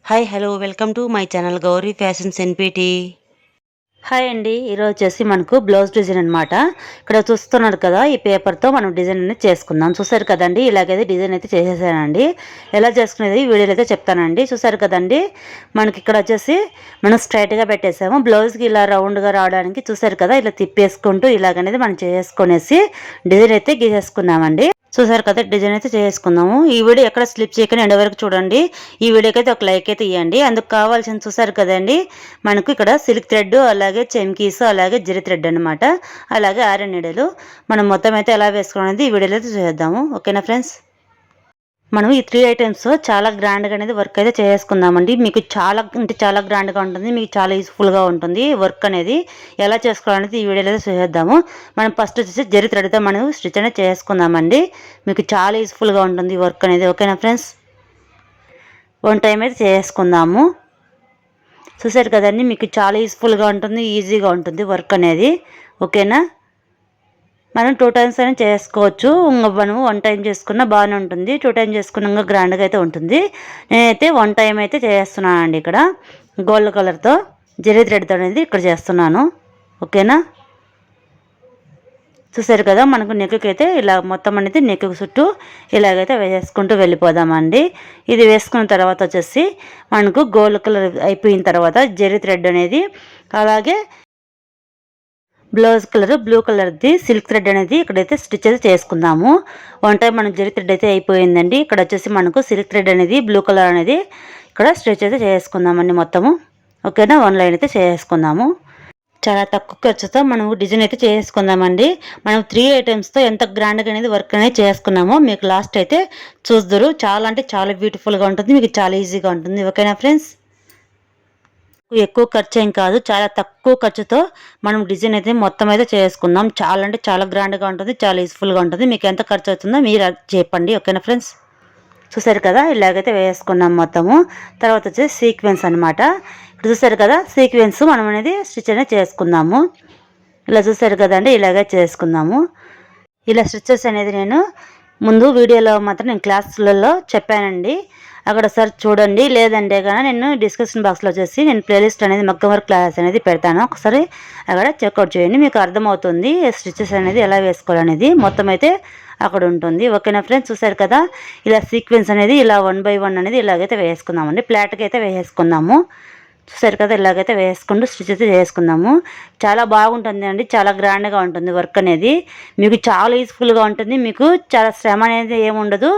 Hi hello welcome to my channel Gauri fashions NPT. Hi అండి, ఈరోజు వచ్చేసి మనకు బ్లౌజ్ డిజైన్ అనమాట. ఇక్కడ చూస్తున్నారు కదా, ఈ పేపర్తో మనం డిజైన్ అనేది చేసుకుందాం. చూసారు కదండి, ఇలాగైతే డిజైన్ అయితే చేసేసానండి. ఎలా చేసుకునేది ఈ వీడియోలో అయితే చెప్తానండి. చూసారు కదండి, మనకి ఇక్కడ వచ్చేసి మనం స్ట్రైట్గా పెట్టేసాము. బ్లౌజ్కి ఇలా రౌండ్గా రావడానికి చూసారు కదా, ఇలా తిప్పేసుకుంటూ ఇలాగనేది మనం చేసుకునేసి డిజైన్ అయితే గీసేసుకున్నామండి. చూసారు కదా, డిజైన్ అయితే చేసుకుందాము. ఈ వీడియో ఎక్కడ స్లిప్ చేయకుండా ఎండ వరకు చూడండి. ఈ వీడియోకి అయితే ఒక లైక్ అయితే ఇవ్వండి. అందుకు కావాల్సిన చూసారు కదండి, మనకు ఇక్కడ సిల్క్ థ్రెడ్, అలాగే చెమ్కీస్, అలాగే జరి థ్రెడ్ అనమాట, అలాగే ఐరన్ నీడలు. మనం మొత్తం అయితే ఎలా వేసుకోవడం ఈ వీడియోలో అయితే చేద్దాము. ఓకేనా ఫ్రెండ్స్, మనం ఈ 3 ఐటమ్స్ చాలా గ్రాండ్గా అనేది వర్క్ అయితే చేసుకుందామండి. మీకు చాలా అంటే చాలా గ్రాండ్గా ఉంటుంది, మీకు చాలా యూస్ఫుల్గా ఉంటుంది. వర్క్ అనేది ఎలా చేసుకోవాలనేది ఈ వీడియోలో అయితే చేద్దాము. మనం ఫస్ట్ వచ్చేసి జరి థ్రెడ్తో మనం స్టిచ్ అనేది చేసుకుందామండి. మీకు చాలా యూస్ఫుల్గా ఉంటుంది వర్క్ అనేది. ఓకేనా ఫ్రెండ్స్, 1 టైం అయితే చేసుకుందాము. చూసారు కదండి, మీకు చాలా యూస్ఫుల్గా ఉంటుంది, ఈజీగా ఉంటుంది వర్క్ అనేది. ఓకేనా, మనం 2 టైమ్స్ అయినా చేసుకోవచ్చు. ఇంకా మనం 1 టైం చేసుకున్నా బాగానే ఉంటుంది, 2 టైం చేసుకున్నా ఇంకా గ్రాండ్గా అయితే ఉంటుంది. నేనైతే 1 టైం అయితే చేస్తున్నానండి. ఇక్కడ గోల్డ్ కలర్తో జరీ థ్రెడ్తో అనేది ఇక్కడ చేస్తున్నాను. ఓకేనా, చూసారు కదా, మనకు నెక్కి అయితే ఇలా మొత్తం అనేది నెక్కు చుట్టూ ఇలాగైతే వేసుకుంటూ వెళ్ళిపోదామండి. ఇది వేసుకున్న తర్వాత వచ్చేసి మనకు గోల్డ్ కలర్ అయిపోయిన తర్వాత జరీ థ్రెడ్ అనేది, అలాగే బ్లౌజ్ కలర్ బ్లూ కలర్ది సిల్క్ థ్రెడ్ అనేది ఇక్కడైతే స్టిచ్ అయితే చేసుకుందాము. 1 టైం మనకు జరీ థ్రెడ్ అయితే అయిపోయిందండి. ఇక్కడ వచ్చేసి మనకు సిల్క్ థ్రెడ్ అనేది బ్లూ కలర్ అనేది ఇక్కడ స్టిచ్ అయితే చేసుకుందామండి మొత్తము. ఓకేనా, 1 లైన్ అయితే చేసుకుందాము. చాలా తక్కువ ఖర్చుతో మనం డిజైన్ అయితే చేసుకుందామండి. మనం 3 ఐటమ్స్తో ఎంత గ్రాండ్గా అనేది వర్క్ అనేది చేసుకున్నామో మీకు లాస్ట్ అయితే చూద్దరు. చాలా అంటే చాలా బ్యూటిఫుల్గా ఉంటుంది, మీకు చాలా ఈజీగా ఉంటుంది. ఓకేనా ఫ్రెండ్స్, ఎక్కువ ఖర్చు ఏం కాదు, చాలా తక్కువ ఖర్చుతో మనం డిజైన్ అయితే మొత్తం అయితే చేసుకుందాం. చాలా అంటే చాలా గ్రాండ్గా ఉంటుంది, చాలా యూస్ఫుల్గా ఉంటుంది. మీకు ఎంత ఖర్చు అవుతుందో మీరు చెప్పండి. ఓకేనా ఫ్రెండ్స్, చూసారు కదా, ఇలాగైతే వేసుకున్నాం మొత్తము. తర్వాత వచ్చేసి సీక్వెన్స్ అనమాట. ఇక్కడ చూసారు కదా, సీక్వెన్స్ మనం అనేది స్టిచ్ అనేది చేసుకుందాము. ఇలా చూసారు కదండి, ఇలాగే చేసుకుందాము. ఇలా స్టిచెస్ అనేది నేను ముందు వీడియోలో మాత్రం నేను క్లాసులలో చెప్పానండి, అక్కడ సార్ చూడండి. లేదంటే కానీ నేను డిస్క్రిప్షన్ బాక్స్లో వచ్చేసి నేను ప్లేలిస్ట్ అనేది మగ్గం వర్క్ క్లాస్ అనేది పెడతాను, ఒకసారి అక్కడ చెక్అవుట్ చేయండి. మీకు అర్థమవుతుంది స్టిచెస్ అనేది ఎలా వేసుకోవాలనేది, మొత్తం అయితే అక్కడ ఉంటుంది. ఓకేనా ఫ్రెండ్స్, చూసారు కదా, ఇలా సీక్వెన్స్ అనేది ఇలా 1 బై 1 అనేది ఇలాగైతే వేసుకుందామండి. ప్లాట్కి అయితే వేసుకుందాము. చూసారు కదా, ఇలాగైతే వేసుకుంటూ స్టిచ్ అయితే చేసుకుందాము. చాలా బాగుంటుంది అండి, చాలా గ్రాండ్గా ఉంటుంది వర్క్ అనేది. మీకు చాలా యూస్ఫుల్గా ఉంటుంది, మీకు చాలా శ్రమ అనేది ఏముండదు,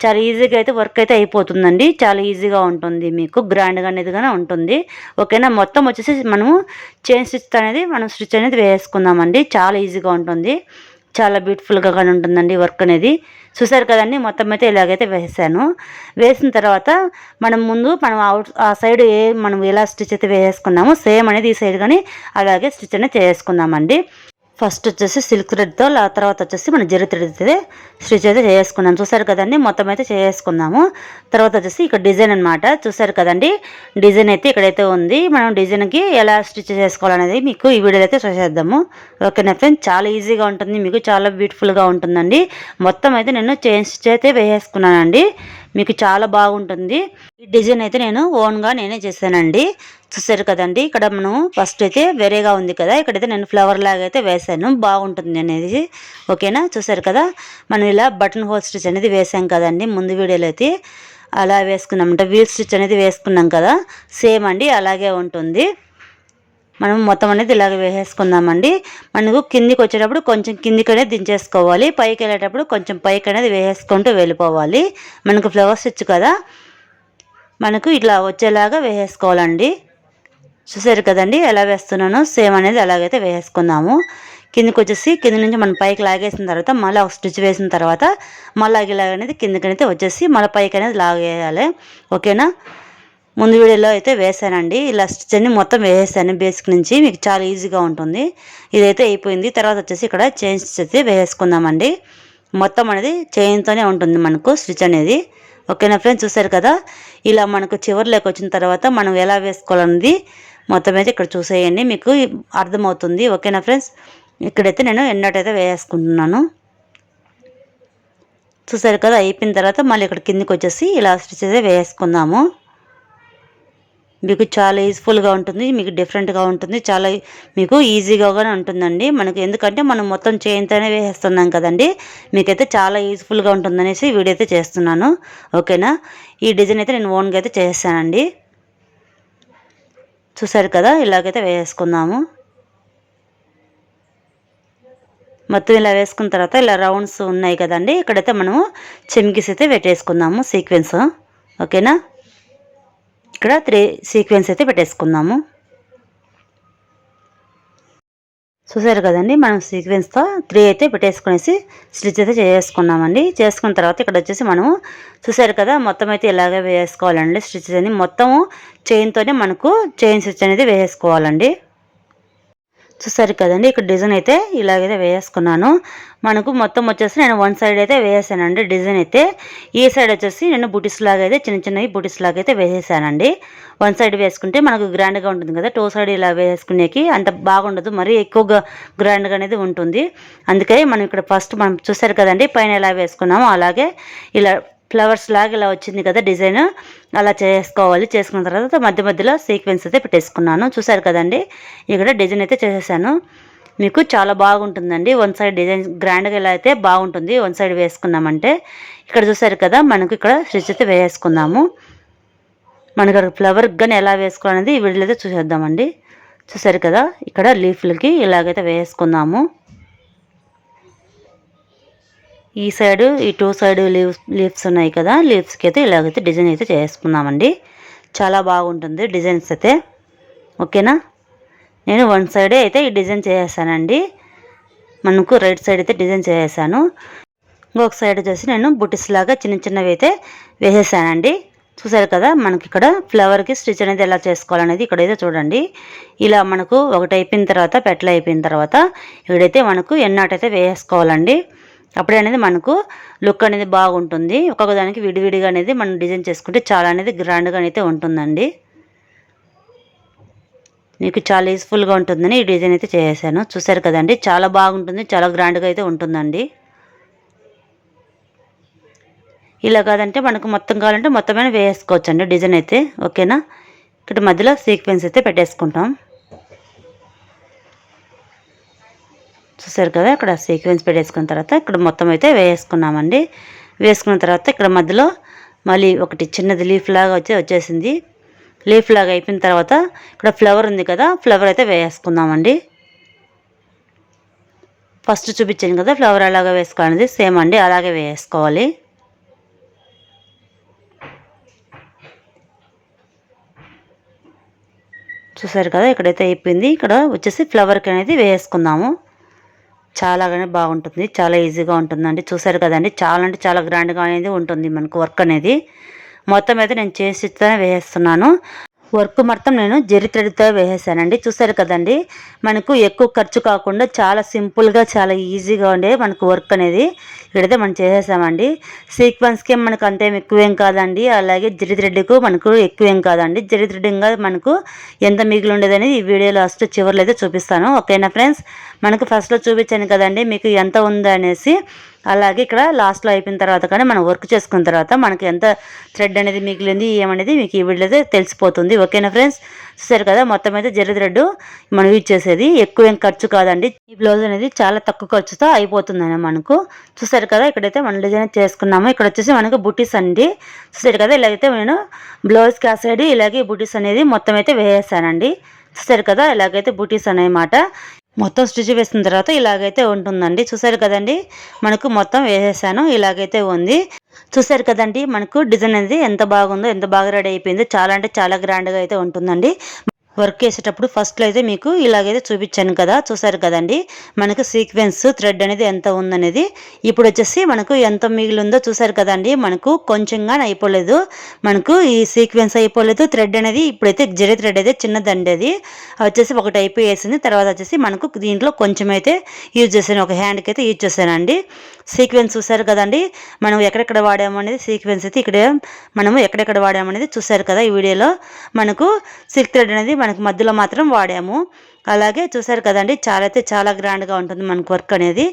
చాలా ఈజీగా అయితే వర్క్ అయితే అయిపోతుందండి. చాలా ఈజీగా ఉంటుంది, మీకు గ్రాండ్గా అనేదిగానే ఉంటుంది. ఓకేనా, మొత్తం వచ్చేసి మనము చైన్ స్టిచ్ అనేది మనం స్టిచ్ అనేది వేసుకుందామండి. చాలా ఈజీగా ఉంటుంది, చాలా బ్యూటిఫుల్గా కానీ ఉంటుందండి వర్క్ అనేది. చూసారు కదండి, మొత్తం అయితే ఇలాగైతే వేసాను. వేసిన తర్వాత మనం ఆ సైడ్ మనం ఎలా స్టిచ్ అయితే వేసుకున్నామో సేమ్ అనేది ఈ సైడ్ కానీ అలాగే స్టిచ్ అనేది చేసుకుందామండి. ఫస్ట్ వచ్చేసి సిల్క్ థ్రెడ్తో, తర్వాత వచ్చేసి మనం జరీ థ్రెడ్ అయితే స్టిచ్ అయితే చేసుకున్నాం. చూసారు కదండి, మొత్తం అయితే చేసుకుందాము. తర్వాత వచ్చేసి ఇక్కడ డిజైన్ అనమాట. చూసారు కదండి, డిజైన్ అయితే ఇక్కడైతే ఉంది. మనం డిజైన్కి ఎలా స్టిచ్ చేసుకోవాలనేది మీకు ఈ వీడియోలో అయితే చేద్దాము. ఓకేనా ఫ్రెండ్స్, చాలా ఈజీగా ఉంటుంది, మీకు చాలా బ్యూటిఫుల్గా ఉంటుందండి. మొత్తం అయితే నేను చైన్ స్టిచ్ అయితే వేసుకున్నానండి, మీకు చాలా బాగుంటుంది. ఈ డిజైన్ అయితే నేను ఓన్గా నేనే చేశానండి. చూసారు కదండి, ఇక్కడ మనం ఫస్ట్ అయితే వేరేగా ఉంది కదా, ఇక్కడైతే నేను ఫ్లవర్ లాగా అయితే వేసాను, బాగుంటుంది అనేది. ఓకేనా, చూసారు కదా, మనం ఇలా బటన్ హోల్ స్టిచ్ అనేది వేసాం కదండి ముందు వీడియోలో అయితే, అలా వేసుకున్నామంట. వీల్ స్టిచ్ అనేది వేసుకున్నాం కదా, సేమ్ అండి అలాగే ఉంటుంది. మనం మొత్తం అనేది ఇలాగ వేసేసుకుందామండి. మనకు కిందికి వచ్చేటప్పుడు కొంచెం కిందికి అనేది దించేసుకోవాలి, పైకి వెళ్ళేటప్పుడు కొంచెం పైకి అనేది వేసేసుకుంటూ వెళ్ళిపోవాలి. మనకు ఫ్లవర్ స్టిచ్ కదా, మనకు ఇట్లా వచ్చేలాగా వేసేసుకోవాలండి. చూసారు కదండి, ఎలా వేస్తున్నానో సేమ్ అనేది అలాగైతే వేసుకుందాము. కిందికి వచ్చేసి కింద నుంచి మనం పైకి లాగేసిన తర్వాత మళ్ళీ ఒక స్టిచ్ వేసిన తర్వాత మళ్ళీ ఇలాగ అనేది కిందకనైతే వచ్చేసి మళ్ళీ పైకి అనేది లాగేయాలి. ఓకేనా, ముందు వీడియోలో అయితే వేసానండి, ఇలా స్టిచ్ అన్ని మొత్తం వేసాను బేసిక్ నుంచి, మీకు చాలా ఈజీగా ఉంటుంది. ఇదైతే అయిపోయింది. తర్వాత వచ్చేసి ఇక్కడ చైన్ స్టిచ్ అయితే వేసుకుందామండి. మొత్తం అనేది చైన్తోనే ఉంటుంది మనకు స్టిచ్ అనేది. ఓకేనా ఫ్రెండ్స్, చూసారు కదా, ఇలా మనకు చివరిలోకి వచ్చిన తర్వాత మనం ఎలా వేసుకోవాలన్నది మొత్తం అయితే ఇక్కడ చూసేయండి, మీకు అర్థమవుతుంది. ఓకేనా ఫ్రెండ్స్, ఇక్కడైతే నేను ఎన్నటైతే వేసుకుంటున్నాను. చూసారు కదా, అయిపోయిన తర్వాత మళ్ళీ ఇక్కడ కిందికి వచ్చేసి ఇలా స్టిచ్ అయితే వేసుకుందాము. మీకు చాలా యూస్ఫుల్గా ఉంటుంది, మీకు డిఫరెంట్గా ఉంటుంది, చాలా మీకు ఈజీగా కూడా ఉంటుందండి మనకు. ఎందుకంటే మనం మొత్తం చైన్తోనే వేసేస్తున్నాం కదండి, మీకైతే చాలా యూస్ఫుల్గా ఉంటుందనేసి వీడియో అయితే చేస్తున్నాను. ఓకేనా, ఈ డిజైన్ అయితే నేను ఓన్గా అయితే చేస్తానండి. చూసారు కదా, ఇలాగైతే వేసుకుందాము. మొత్తం ఇలా వేసుకున్న తర్వాత ఇలా రౌండ్స్ ఉన్నాయి కదండి, ఇక్కడైతే మనము చెమ్కీస్ అయితే పెట్టేసుకుందాము సీక్వెన్స్. ఓకేనా, ఇక్కడ 3 సీక్వెన్స్ అయితే పెట్టేసుకుందాము. చూసారు కదండి, మనం సీక్వెన్స్తో 3 అయితే పెట్టేసుకునేసి స్టిచ్ అయితే చేసుకున్నామండి. చేసుకున్న తర్వాత ఇక్కడ వచ్చేసి మనము చూసారు కదా, మొత్తం అయితే ఇలాగే వేసుకోవాలండి. స్టిచెస్ అని మొత్తము చైన్తోనే మనకు చైన్ స్టిచ్ అనేది వేసుకోవాలండి. చూసారు కదండి, ఇక్కడ డిజైన్ అయితే ఇలాగైతే వేసుకున్నాను. మనకు మొత్తం వచ్చేసి నేను 1 సైడ్ అయితే వేసానండి డిజైన్ అయితే. ఈ సైడ్ వచ్చేసి నేను బుటీస్ లాగా అయితే చిన్న చిన్నవి బుటీస్ లాగా అయితే వేసేసానండి. 1 సైడ్ వేసుకుంటే మనకు గ్రాండ్గా ఉంటుంది కదా, 2 సైడ్ ఇలా వేసుకునేకి అంత బాగుండదు, మరీ ఎక్కువగా గ్రాండ్గా అనేది ఉంటుంది. అందుకే మనం ఇక్కడ ఫస్ట్ మనం చూసారు కదండి, పైన ఎలా వేసుకున్నామో అలాగే ఇలా ఫ్లవర్స్ లాగా ఇలా వచ్చింది కదా డిజైన్, అలా చేసుకోవాలి. చేసుకున్న తర్వాత మధ్య మధ్యలో సీక్వెన్స్ అయితే పెట్టేసుకున్నాను. చూసారు కదండి, ఇక్కడ డిజైన్ అయితే చేసేసాను. మీకు చాలా బాగుంటుందండి 1 సైడ్ డిజైన్ గ్రాండ్గా ఇలా అయితే బాగుంటుంది 1 సైడ్ వేసుకున్నామంటే. ఇక్కడ చూసారు కదా, మనకు ఇక్కడ స్టిచ్ అయితే వేసుకుందాము. మనకు అక్కడ ఫ్లవర్ కానీ ఎలా వేసుకోవాలనేది ఈ వీడియోలో అయితే చూసేద్దామండి. చూసారు కదా, ఇక్కడ లీఫ్లకి ఇలాగైతే వేసుకుందాము. ఈ సైడు ఈ 2 సైడ్ లీవ్స్ ఉన్నాయి కదా, లీవ్స్కి అయితే ఇలాగైతే డిజైన్ అయితే చేసుకుందామండి. చాలా బాగుంటుంది డిజైన్స్ అయితే. ఓకేనా, నేను 1 సైడే అయితే ఈ డిజైన్ చేసేసానండి. మనకు రైట్ సైడ్ అయితే డిజైన్ చేసేసాను. ఇంకొక సైడ్ వచ్చేసి నేను బుటీస్ లాగా చిన్న చిన్నవి అయితే వేసేసానండి. చూసారు కదా, మనకి ఇక్కడ ఫ్లవర్కి స్టిచ్ అనేది ఎలా చేసుకోవాలనేది ఇక్కడైతే చూడండి. ఇలా మనకు ఒకటి అయిపోయిన తర్వాత పెట్ల అయిపోయిన తర్వాత ఇక్కడైతే మనకు ఎన్నాటైతే వేసుకోవాలండి. అప్పుడే అనేది మనకు లుక్ అనేది బాగుంటుంది. ఒక్కొక్క దానికి విడివిడిగా అనేది మనం డిజైన్ చేసుకుంటే చాలా అనేది గ్రాండ్గా అయితే ఉంటుందండి. మీకు చాలా యూస్ఫుల్గా ఉంటుందని ఈ డిజైన్ అయితే చేశాను. చూసారు కదండి, చాలా బాగుంటుంది, చాలా గ్రాండ్గా అయితే ఉంటుందండి. ఇలా కాదంటే మనకు మొత్తం కావాలంటే మొత్తమైన వేసుకోవచ్చండి డిజైన్ అయితే. ఓకేనా, ఇక్కడ మధ్యలో సీక్వెన్స్ అయితే పెట్టేసుకుంటాం. చూసారు కదా, ఇక్కడ సీక్వెన్స్ పెట్టేసుకున్న తర్వాత ఇక్కడ మొత్తం అయితే వేసుకున్నామండి. వేసుకున్న తర్వాత ఇక్కడ మధ్యలో మళ్ళీ ఒకటి చిన్నది లీఫ్ లాగా వచ్చేసింది. లీఫ్ లాగా అయిపోయిన తర్వాత ఇక్కడ ఫ్లవర్ ఉంది కదా, ఫ్లవర్ అయితే వేసుకుందామండి. ఫస్ట్ చూపించాను కదా ఫ్లవర్ అలాగే వేసుకోవాలనేది, సేమ్ అండి అలాగే వేసుకోవాలి. చూసారు కదా, ఇక్కడైతే అయిపోయింది. ఇక్కడ వచ్చేసి ఫ్లవర్కి అనేది వేసుకుందాము. చాలాగానే బాగుంటుంది, చాలా ఈజీగా ఉంటుందండి. చూసారు కదండి, చాలా అంటే చాలా గ్రాండ్గా అనేది ఉంటుంది మనకు వర్క్ అనేది. మొత్తం అయితే నేను చేసితోనే వేస్తున్నాను. వర్క్ మొత్తం నేను జరీ థ్రెడ్తో వేసేసానండి. చూసారు కదండి, మనకు ఎక్కువ ఖర్చు కాకుండా చాలా సింపుల్గా చాలా ఈజీగా ఉండే మనకు వర్క్ అనేది ఇక్కడైతే మనం చేసేసామండి. సీక్వెన్స్కి మనకు అంతేం ఎక్కువేం కాదండి, అలాగే జరీ థ్రెడ్కు మనకు ఎక్కువేం కాదండి. జరీ థ్రెడ్డింగ్గా మనకు ఎంత మిగిలి ఉండేదని ఈ వీడియో లాస్ట్ చివరిలో అయితే చూపిస్తాను. ఓకేనా ఫ్రెండ్స్, మనకు ఫస్ట్లో చూపించాను కదండి మీకు ఎంత ఉందో అనేసి. అలాగే ఇక్కడ లాస్ట్లో అయిపోయిన తర్వాత కానీ మనం వర్క్ చేసుకున్న తర్వాత మనకి ఎంత థ్రెడ్ అనేది మిగిలింది ఏమనేది మీకు ఈ వీడియోలో తెలిసిపోతుంది. ఓకేనా ఫ్రెండ్స్, చూసారు కదా, మొత్తం అయితే జరీ థ్రెడ్ మనం యూజ్ చేసేది ఎక్కువ ఏం ఖర్చు కాదండి. ఈ బ్లౌజ్ అనేది చాలా తక్కువ ఖర్చుతో అయిపోతుందని మనకు. చూసారు కదా, ఇక్కడైతే మనం డిజైన్ చేసుకున్నాము. ఇక్కడ వచ్చేసి మనకు బుటీస్ అండి. చూసారు కదా, ఇలాగైతే నేను బ్లౌజ్కి ఆ సైడ్ ఇలాగే బుటీస్ అనేది మొత్తం అయితే వేసేసానండి. చూసారు కదా, ఇలాగైతే బుటీస్ అన్నమాట. మొత్తం స్టిచ్ వేసిన తర్వాత ఇలాగైతే ఉంటుందండి. చూసారు కదండి, మనకు మొత్తం వేసేసాను, ఇలాగైతే ఉంది. చూసారు కదండి, మనకు డిజైన్ అనేది ఎంత బాగుందో, ఎంత బాగా రెడీ అయిపోయిందో. చాలా అంటే చాలా గ్రాండ్గా అయితే ఉంటుందండి. వర్క్ వేసేటప్పుడు ఫస్ట్లో అయితే మీకు ఇలాగైతే చూపించాను కదా. చూసారు కదండి, మనకు సీక్వెన్స్ థ్రెడ్ అనేది ఎంత ఉందనేది. ఇప్పుడు వచ్చేసి మనకు ఎంత మిగిలి ఉందో చూసారు కదండి, మనకు కొంచెంగా అయిపోలేదు, మనకు ఈ సీక్వెన్స్ అయిపోలేదు. థ్రెడ్ అనేది ఇప్పుడైతే జరీ థ్రెడ్ అయితే చిన్నదండి, అది వచ్చేసి ఒకటి అయిపోయేసింది. తర్వాత వచ్చేసి మనకు దీంట్లో కొంచెం అయితే యూజ్ చేశాను, ఒక హ్యాండ్కి అయితే యూజ్ చేశానండి. సీక్వెన్స్ చూసారు కదండి, మనం ఎక్కడెక్కడ వాడాము అనేది సీక్వెన్స్ అయితే ఇక్కడ మనము ఎక్కడెక్కడ వాడాము అనేది చూసారు కదా. ఈ వీడియోలో మనకు సిల్క్ థ్రెడ్ అనేది మనకు మధ్యలో మాత్రం వాడాము. అలాగే చూసారు కదండి, చాలా అయితే చాలా గ్రాండ్గా ఉంటుంది మనకు వర్క్ అనేది.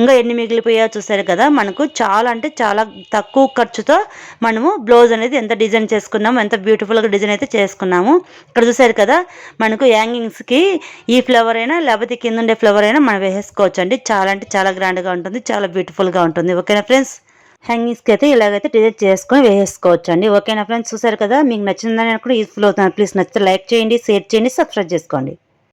ఇంకా ఎన్ని మిగిలిపోయాయో చూసారు కదా, మనకు చాలా అంటే చాలా తక్కువ ఖర్చుతో మనము బ్లౌజ్ అనేది ఎంత డిజైన్ చేసుకున్నాము, ఎంత బ్యూటిఫుల్గా డిజైన్ అయితే చేసుకున్నాము. ఇక్కడ చూసారు కదా, మనకు హ్యాంగింగ్స్కి ఈ ఫ్లవర్ అయినా లేకపోతే కింద ఉండే ఫ్లవర్ అయినా మనం వేసుకోవచ్చు అండి. చాలా అంటే చాలా గ్రాండ్గా ఉంటుంది, చాలా బ్యూటిఫుల్గా ఉంటుంది. ఓకేనా ఫ్రెండ్స్, హ్యాంగింగ్స్కి అయితే ఇలాగైతే డిజైన్ చేసుకొని వేసుకోవచ్చు అండి. ఓకేనా ఫ్రెండ్స్, చూసారు కదా, మీకు నచ్చిందని కూడా యూస్ఫుల్ అవుతుంది. ప్లీజ్ నచ్చితే లైక్ చేయండి, షేర్ చేయండి, సబ్స్క్రైబ్ చేసుకోండి.